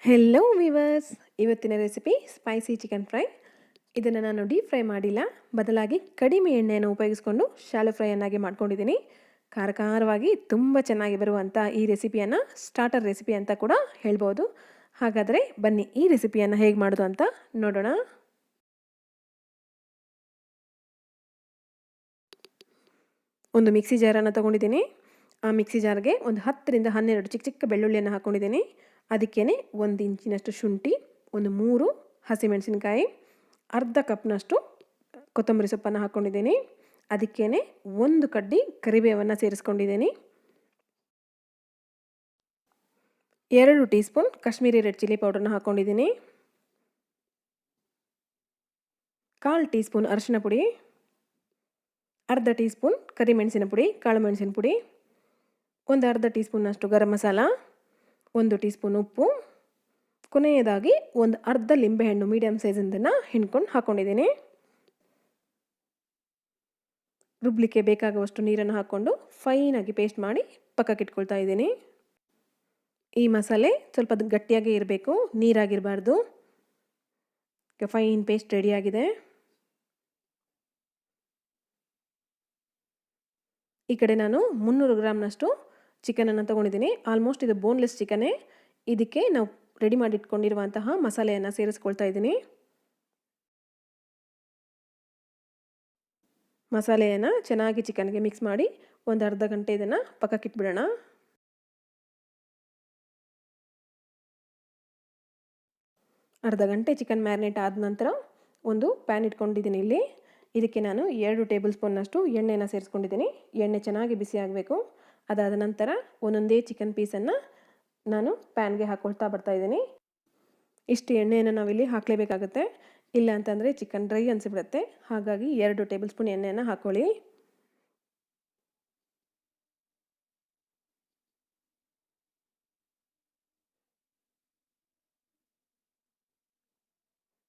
Hello viewers, ಇವತ್ತಿನ recipe spicy chicken fry. ಇದನ್ನು ನಾನು ಡೀಪ್ ಫ್ರೈ ಮಾಡಿಲ್ಲ, ಬದಲಾಗಿ ಕಡಿಮೆ ಎಣ್ಣೆಯನ್ನು ಉಪಯೋಗಿಸ್ಕೊಂಡು ಶಾಲೋ ಫ್ರೈಯನ್ನಾಗಿ ಮಾಡ್ಕೊಂಡಿದ್ದೀನಿ. ಖಾರವಾಗಿ ತುಂಬ ಚೆನ್ನಾಗಿ ಬರುವಂಥ ಈ ರೆಸಿಪಿಯನ್ನು ಸ್ಟಾರ್ಟರ್ ರೆಸಿಪಿ ಅಂತ ಕೂಡ ಹೇಳ್ಬೋದು. ಹಾಗಾದರೆ ಬನ್ನಿ ಈ ರೆಸಿಪಿಯನ್ನು ಹೇಗೆ ಮಾಡೋದು ಅಂತ ನೋಡೋಣ. ಒಂದು ಮಿಕ್ಸಿ ಜಾರನ್ನು ತೊಗೊಂಡಿದ್ದೀನಿ. ಆ ಮಿಕ್ಸಿ ಜಾರ್ಗೆ ಒಂದು 10ರಿಂದ 12 ಚಿಕ್ಕ ಚಿಕ್ಕ ಬೆಳ್ಳುಳ್ಳಿಯನ್ನು ಹಾಕ್ಕೊಂಡಿದ್ದೀನಿ. ಅದಕ್ಕೇ 1 ಇಂಚಿನಷ್ಟು ಶುಂಠಿ, ಒಂದು 3 ಹಸಿಮೆಣಸಿನಕಾಯಿ, ಅರ್ಧ ಕಪ್ನಷ್ಟು ಕೊತ್ತಂಬರಿ ಸೊಪ್ಪನ್ನು ಹಾಕ್ಕೊಂಡಿದ್ದೀನಿ. ಅದಕ್ಕೇ 1 ಕಡ್ಡಿ ಕರಿಬೇವನ್ನು ಸೇರಿಸ್ಕೊಂಡಿದ್ದೀನಿ. 2 teaspoon Kashmiri red chilli ಪೌಡರ್ನ ಹಾಕ್ಕೊಂಡಿದ್ದೀನಿ. 1/4 ಟೀ ಸ್ಪೂನ್ ಅರಿಶಿನ ಪುಡಿ, ಅರ್ಧ ಟೀ ಸ್ಪೂನ್ ಕರಿಮೆಣಸಿನ ಪುಡಿ, ಕಾಳು ಮೆಣಸಿನ ಪುಡಿ, ಒಂದು ಅರ್ಧ tea ಸ್ಪೂನ್ನಷ್ಟು garam masala, 1 tea spoon ಉಪ್ಪು, ಕೊನೆಯದಾಗಿ ಒಂದು ಅರ್ಧ ಲಿಂಬೆಹಣ್ಣು ಮೀಡಿಯಮ್ ಸೈಜಿಂದನ್ನು ಹಿಂಡ್ಕೊಂಡು ಹಾಕ್ಕೊಂಡಿದ್ದೀನಿ. ರುಬ್ಲಿಕ್ಕೆ ಬೇಕಾಗುವಷ್ಟು ನೀರನ್ನು ಹಾಕ್ಕೊಂಡು ಫೈನಾಗಿ ಪೇಸ್ಟ್ ಮಾಡಿ ಪಕ್ಕಕ್ಕೆ ಇಟ್ಕೊಳ್ತಾ ಇದ್ದೀನಿ. ಈ ಮಸಾಲೆ ಸ್ವಲ್ಪ ಗಟ್ಟಿಯಾಗಿ ಇರಬೇಕು, ನೀರಾಗಿರಬಾರ್ದು. ಫೈನ್ ಪೇಸ್ಟ್ ರೆಡಿಯಾಗಿದೆ. ಈ ಕಡೆ ನಾನು 300 ಗ್ರಾಮ್ನಷ್ಟು ಚಿಕನನ್ನು ತೊಗೊಂಡಿದ್ದೀನಿ. ಆಲ್ಮೋಸ್ಟ್ ಇದು ಬೋನ್ಲೆಸ್ ಚಿಕನ್ನೇ. ಇದಕ್ಕೆ ನಾವು ರೆಡಿ ಮಾಡಿಟ್ಕೊಂಡಿರುವಂತಹ ಮಸಾಲೆಯನ್ನು ಸೇರಿಸ್ಕೊಳ್ತಾ ಇದ್ದೀನಿ. ಮಸಾಲೆಯನ್ನು ಚೆನ್ನಾಗಿ ಚಿಕನ್ಗೆ ಮಿಕ್ಸ್ ಮಾಡಿ ಒಂದು ಅರ್ಧ ಗಂಟೆ ಇದನ್ನು ಪಕ್ಕಕ್ಕಿಟ್ಬಿಡೋಣ. ಅರ್ಧ ಗಂಟೆ ಚಿಕನ್ ಮ್ಯಾರಿನೇಟ್ ಆದ ನಂತರ ಒಂದು ಪ್ಯಾನ್ ಇಟ್ಕೊಂಡಿದ್ದೀನಿ. ಇಲ್ಲಿ ಇದಕ್ಕೆ ನಾನು 2 ಟೇಬಲ್ ಸ್ಪೂನ್ನಷ್ಟು ಎಣ್ಣೆನ ಸೇರಿಸ್ಕೊಂಡಿದ್ದೀನಿ. ಎಣ್ಣೆ ಚೆನ್ನಾಗಿ ಬಿಸಿ ಆಗಬೇಕು. ಅದಾದ ನಂತರ ಒಂದೊಂದೇ ಚಿಕನ್ ಪೀಸನ್ನು ನಾನು ಪ್ಯಾನ್ಗೆ ಹಾಕ್ಕೊಳ್ತಾ ಬರ್ತಾಯಿದ್ದೀನಿ. ಇಷ್ಟು ಎಣ್ಣೆಯನ್ನು ನಾವಿಲ್ಲಿ ಹಾಕಲೇಬೇಕಾಗುತ್ತೆ, ಇಲ್ಲ ಅಂತಂದರೆ ಚಿಕನ್ ಡ್ರೈ ಅನಿಸಿಬಿಡುತ್ತೆ. ಹಾಗಾಗಿ 2 ಟೇಬಲ್ ಸ್ಪೂನ್ ಎಣ್ಣೆಯನ್ನು ಹಾಕ್ಕೊಳ್ಳಿ.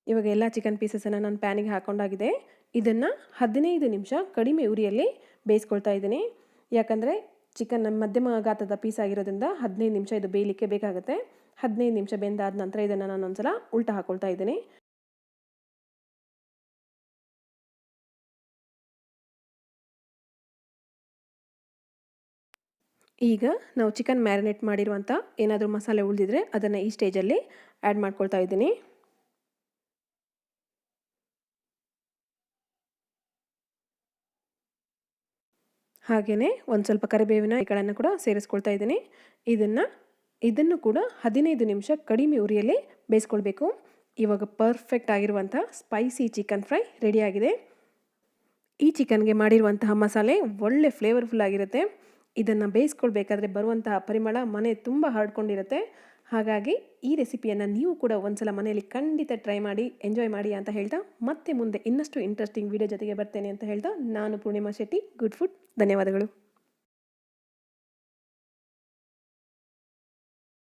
ಇವಾಗ ಎಲ್ಲ ಚಿಕನ್ ಪೀಸಸನ್ನು ನಾನು ಪ್ಯಾನಿಗೆ ಹಾಕ್ಕೊಂಡಾಗಿದೆ. ಇದನ್ನು 15 ನಿಮಿಷ ಕಡಿಮೆ ಉರಿಯಲ್ಲಿ ಬೇಯಿಸ್ಕೊಳ್ತಾ ಇದ್ದೀನಿ. ಯಾಕಂದರೆ ಚಿಕನ್ ಮಧ್ಯಮ ಗಾತ್ರದ ಪೀಸ್ ಆಗಿರೋದ್ರಿಂದ 15 ನಿಮಿಷ ಇದು ಬೇಯಲಿಕ್ಕೆ ಬೇಕಾಗುತ್ತೆ. 15 ನಿಮಿಷ ಬೆಂದಾದ ನಂತರ ಇದನ್ನು ನಾನು ಒಂದ್ಸಲ ಉಲ್ಟಾ ಹಾಕ್ಕೊಳ್ತಾ ಇದ್ದೀನಿ. ಈಗ ನಾವು ಚಿಕನ್ ಮ್ಯಾರಿನೇಟ್ ಮಾಡಿರುವಂಥ ಏನಾದರೂ ಮಸಾಲೆ ಉಳಿದಿದ್ರೆ ಅದನ್ನು ಈ ಸ್ಟೇಜಲ್ಲಿ ಆ್ಯಡ್ ಮಾಡ್ಕೊಳ್ತಾ ಇದ್ದೀನಿ. ಹಾಗೆಯೇ ಒಂದು ಸ್ವಲ್ಪ ಕರಿಬೇವಿನ ಎಲೆಗಳನ್ನು ಕೂಡ ಸೇರಿಸ್ಕೊಳ್ತಾ ಇದ್ದೀನಿ. ಇದನ್ನು ಕೂಡ 15 ನಿಮಿಷ ಕಡಿಮೆ ಉರಿಯಲ್ಲಿ ಬೇಯಿಸ್ಕೊಳ್ಬೇಕು. ಇವಾಗ ಪರ್ಫೆಕ್ಟ್ ಆಗಿರುವಂಥ ಸ್ಪೈಸಿ ಚಿಕನ್ ಫ್ರೈ ರೆಡಿಯಾಗಿದೆ. ಈ ಚಿಕನ್ಗೆ ಮಾಡಿರುವಂತಹ ಮಸಾಲೆ ಒಳ್ಳೆ ಫ್ಲೇವರ್ಫುಲ್ ಆಗಿರುತ್ತೆ. ಇದನ್ನು ಬೇಯಿಸ್ಕೊಳ್ಬೇಕಾದ್ರೆ ಬರುವಂತಹ ಪರಿಮಳ ಮನೆ ತುಂಬ ಹರಡ್ಕೊಂಡಿರುತ್ತೆ. ಹಾಗಾಗಿ ಈ ರೆಸಿಪಿಯನ್ನು ನೀವು ಕೂಡ ಒಂದ್ಸಲ ಮನೆಯಲ್ಲಿ ಖಂಡಿತ ಟ್ರೈ ಮಾಡಿ ಎಂಜಾಯ್ ಮಾಡಿ ಅಂತ ಹೇಳ್ತಾ, ಮತ್ತೆ ಮುಂದೆ ಇನ್ನಷ್ಟು ಇಂಟ್ರೆಸ್ಟಿಂಗ್ ವಿಡಿಯೋ ಜೊತೆಗೆ ಬರ್ತೇನೆ ಅಂತ ಹೇಳ್ತಾ, ನಾನು ಪೂರ್ಣಿಮಾ ಶೆಟ್ಟಿ, ಗುಡ್ ಫುಡ್. ಧನ್ಯವಾದಗಳು.